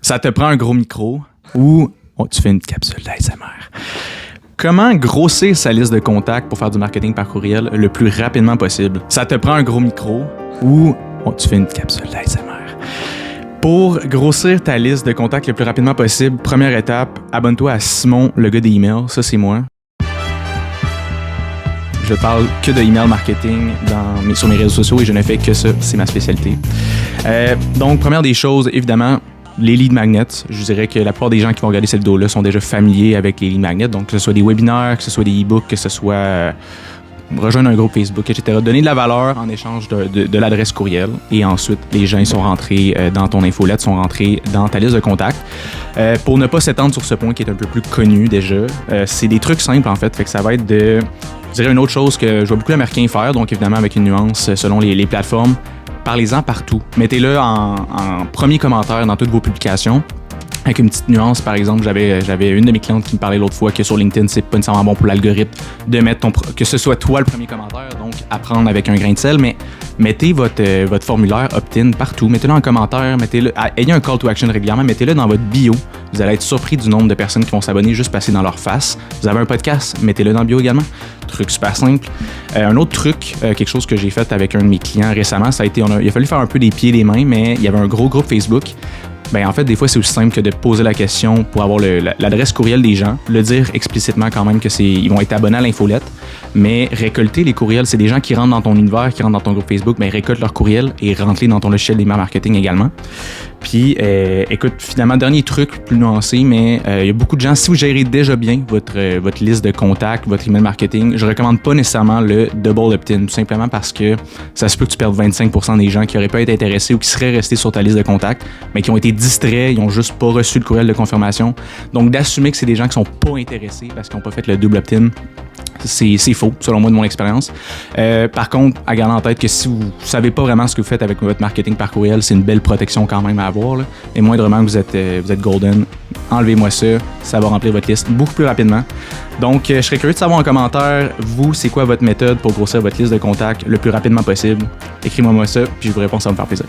Ça te prend un gros micro ou tu fais une capsule d'ASMR. Comment grossir sa liste de contacts pour faire du marketing par courriel le plus rapidement possible? Ça te prend un gros micro ou tu fais une capsule d'ASMR. Pour grossir ta liste de contacts le plus rapidement possible, première étape, abonne-toi à Simon, le gars des emails. Ça, c'est moi. Je parle que de email marketing sur mes réseaux sociaux et je ne fais que ça. C'est ma spécialité. Donc, première des choses, évidemment, les lead magnets. Je dirais que la plupart des gens qui vont regarder cette vidéo-là sont déjà familiers avec les lead magnets. Donc, que ce soit des webinaires, que ce soit des e-books, que ce soit rejoindre un groupe Facebook, etc. Donner de la valeur en échange de l'adresse courriel. Et ensuite, les gens sont rentrés dans ton infolette, sont rentrés dans ta liste de contacts. Pour ne pas s'étendre sur ce point qui est un peu plus connu déjà, c'est des trucs simples en fait. Fait que ça va être je dirais une autre chose que je vois beaucoup d'Américains faire, donc évidemment avec une nuance selon les plateformes. Parlez-en partout. Mettez-le en premier commentaire dans toutes vos publications. Avec une petite nuance, par exemple, j'avais une de mes clientes qui me parlait l'autre fois que sur LinkedIn, c'est pas nécessairement bon pour l'algorithme de mettre que ce soit toi le premier commentaire, donc apprendre avec un grain de sel, mais mettez votre formulaire opt-in partout, mettez-le en commentaire, ayez un call to action régulièrement, mettez-le dans votre bio. Vous allez être surpris du nombre de personnes qui vont s'abonner juste passer dans leur face. Vous avez un podcast, mettez-le dans le bio également. Truc super simple. Un autre truc, quelque chose que j'ai fait avec un de mes clients récemment, ça a été, il a fallu faire un peu des pieds et des mains, mais il y avait un gros groupe Facebook. Ben en fait, des fois, c'est aussi simple que de poser la question pour avoir l'adresse courriel des gens, le dire explicitement quand même ils vont être abonnés à l'infolette, mais récolter les courriels, c'est des gens qui rentrent dans ton univers, qui rentrent dans ton groupe Facebook, mais récolte leurs courriels et rentre-les dans ton logiciel d'email marketing également. Puis, écoute, finalement, dernier truc plus nuancé, mais il y a beaucoup de gens, si vous gérez déjà bien votre liste de contacts, votre email marketing, je recommande pas nécessairement le double opt-in, tout simplement parce que ça se peut que tu perdes 25% des gens qui auraient pas été intéressés ou qui seraient restés sur ta liste de contacts, mais qui ont été distraits, ils ont juste pas reçu le courriel de confirmation. Donc, d'assumer que c'est des gens qui sont pas intéressés parce qu'ils n'ont pas fait le double opt-in, c'est faux, selon moi, de mon expérience. Par contre, à garder en tête que si vous savez pas vraiment ce que vous faites avec votre marketing par courriel, c'est une belle protection quand même à avoir. Là. Et moindrement que vous êtes golden, enlevez-moi ça, ça va remplir votre liste beaucoup plus rapidement. Donc, je serais curieux de savoir en commentaire, vous, c'est quoi votre méthode pour grossir votre liste de contacts le plus rapidement possible. Écrivez-moi ça, puis je vous réponds, ça va me faire plaisir.